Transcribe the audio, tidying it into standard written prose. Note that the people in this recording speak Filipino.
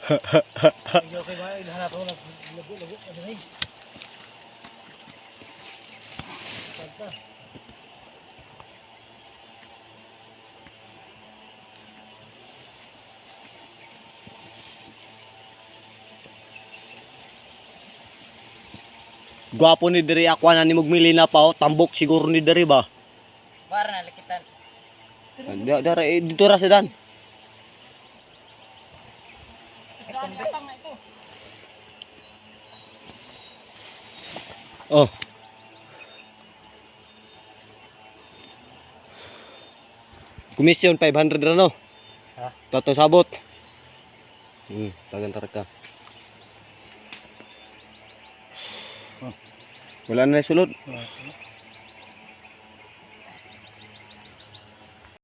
Medyo kayo ba, ilahanap ako lago-lago. Ano na eh. Pagka. Gwapo ni diri ako na ni Mugmilina pa oh. Tambok siguro ni diri ba? Para na lakitan. Dari dito ra sa dan. Oh. Komisyon 500 ra no. Ha? Tato sabot. Tagan ka. Wala na sulod.